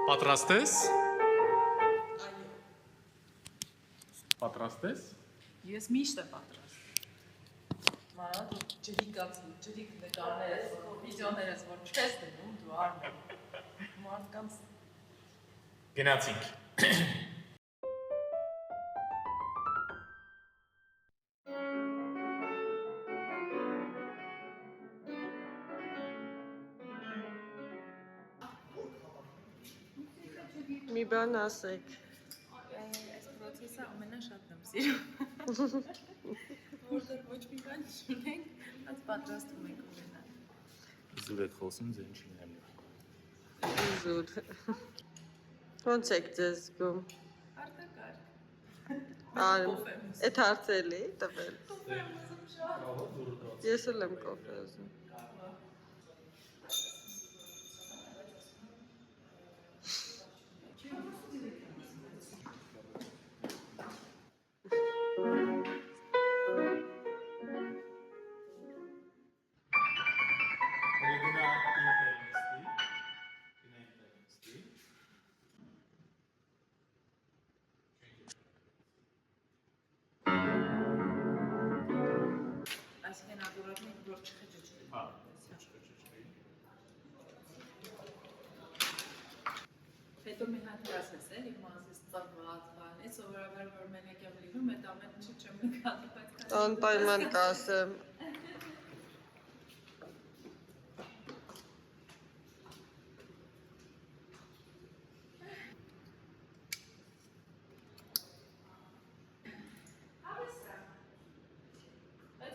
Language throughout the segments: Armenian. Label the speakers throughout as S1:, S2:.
S1: Պատրաստ ես։ Պատրաստ ես։
S2: Ես միշտ եմ պատրաստ։ Մանավանդ որ ջրիկ նկարներս, վիդեոներս, որ չես դնում, դու արմեն։ Մարդկանց
S1: Գնացինք։
S3: Մի բան ասեք։
S2: այս պրոցեսը ամենաշատն եմ սիրում։ Որտեղ ոչ մի բան չունենք, բայց պատրաստում ենք ունենալ։
S1: Զուր եք խոսում, ձեն չի նայում։
S3: Զուր։ Ոնց եք ձեզ զգում։
S2: Արտակարգ։
S3: Այդ հարցելի տվել։
S2: Կոֆե եմ ուզում շատ։
S3: Ես էլ եմ կոֆե ուզում։
S2: Այսինքն ակուրատնիկ որ չխճճվի։
S1: Հա, չխճճվի։
S2: Հետո մի հատ ասես էլի մազից ծռված բան, այդ սովորաբար որ մենակ եմ լինում, այդ ամեն ինչը չեմ նկատում, բայց
S3: Անպայման կասեմ։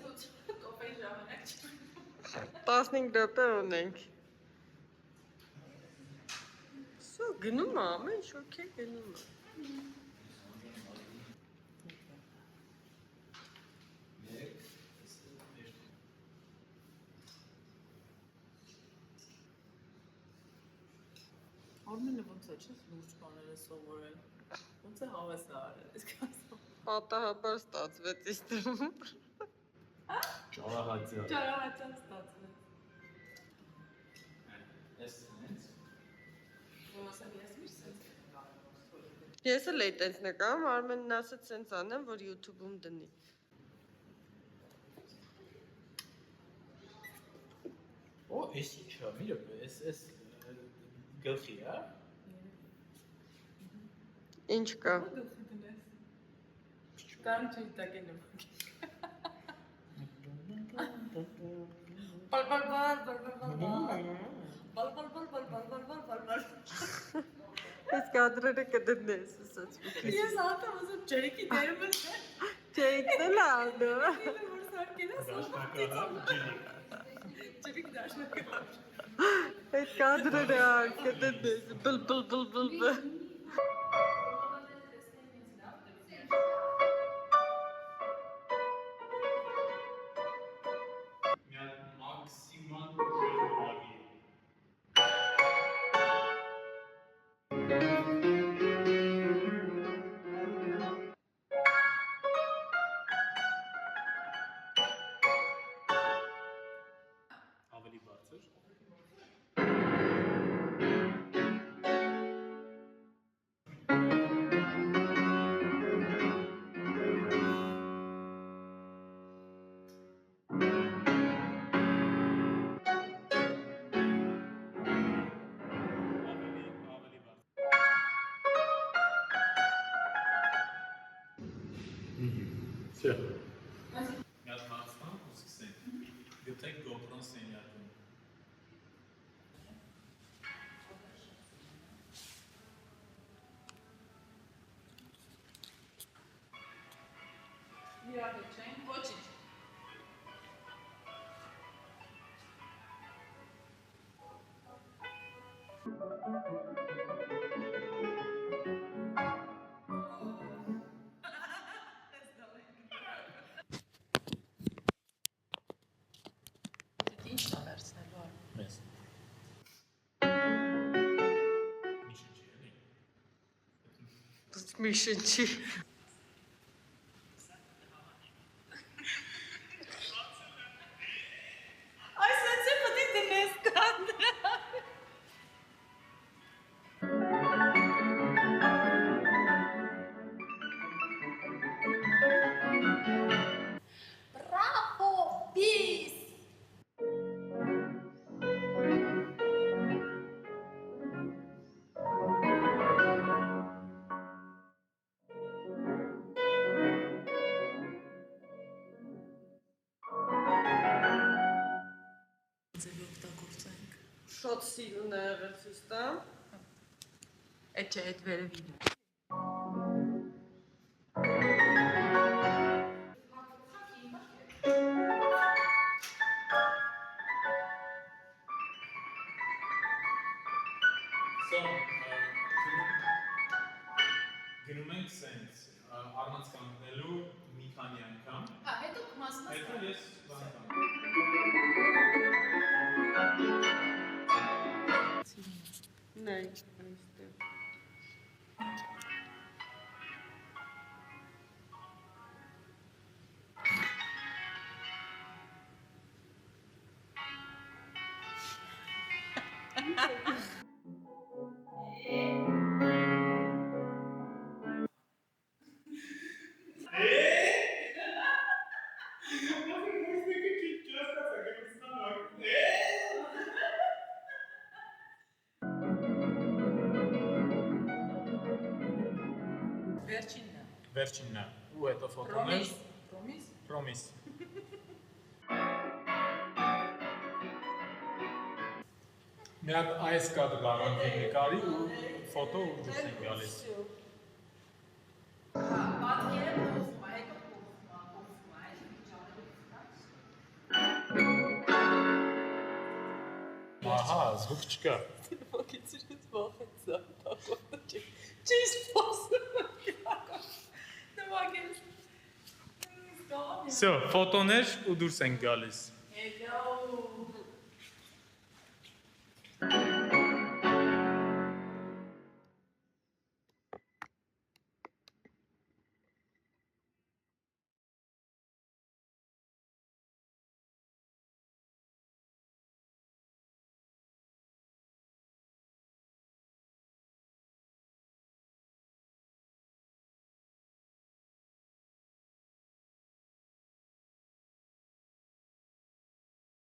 S2: Բայց կոֆեի ժամանակ չեմ։
S3: 15 րոպե ունենք։ Սո գնում է, ամեն ինչ օքեյ գնում է։
S2: Արմենը ոնց է չես լուրջ բաները սովորել։ Ոնց է հավես արել, ես կասեմ։
S3: Պատահաբար ստացվեց իստում։
S1: Ճարահատյա։
S2: Ճարահատյան ստացվեց։
S1: Ես նենց։
S2: Ոսավ ես միշտ սենց նկարում։
S3: Ես էլ էի տենց նկարում, Արմենն ասեց սենց անեմ, որ YouTube-ում դնի։
S1: Օ, էս ինչա, մի րոպե, էս գլխի, հա։
S3: Ինչ կա։
S2: Գլխի դնես։ Կարում չի տակեն եմ։
S3: Այս կադրերը կդնես, ասաց մի։
S2: Ես ատամ ասում ջերիկի դերում եմ։
S3: Չեքն էլ անում։
S2: Որ սարկել ես ջերիկ դաշնակը։
S3: Այդ կադրերը կդնես, բլ։
S1: Մաքսիմալ ժողովրդի։ Ավելի բարձր։ Ավելի բարձր։ Всё։ Մի հատ հարցնամ ու սկսենք։ Գտեք GoPro-ն սենյակում։
S2: Իրավիճ չեն, ոչինչ։ Ինչն է վերցնելու արմ։
S1: Մեզ։ Միշտ չի էլի։
S3: Մի շնչի։
S2: Այս ոնց է պետք է դնես կադրը։
S3: Շատ սիրուն է եղել ցույց տամ։
S2: Այդ չէ, այդ վերևին է։
S1: So, գնում ենք սենց առանց կանգնելու մի քանի անգամ։
S2: Հա, հետո մասնաց։
S1: Հետո ես վանկամ։
S3: Նայ, այստեղ։
S2: Վերջինն է։
S1: Վերջինն է։ Ու հետո ֆոտոներ։
S2: Պրոմիս։
S1: Promise։ Մի հատ այս կադրը առանձին նկարի ու ֆոտո ու դուրս են գալիս։
S2: Հա, պատկերը փոխվում է, հետո փոխվում է, այս միջանը։
S1: Ահա, զգուկ չկա։
S2: Ոգեցիրից վախեցա, տակոտը չի։ Չի սպասում։ Նվագես։
S1: Всё, ֆոտոներ ու դուրս են գալիս։
S2: Hello։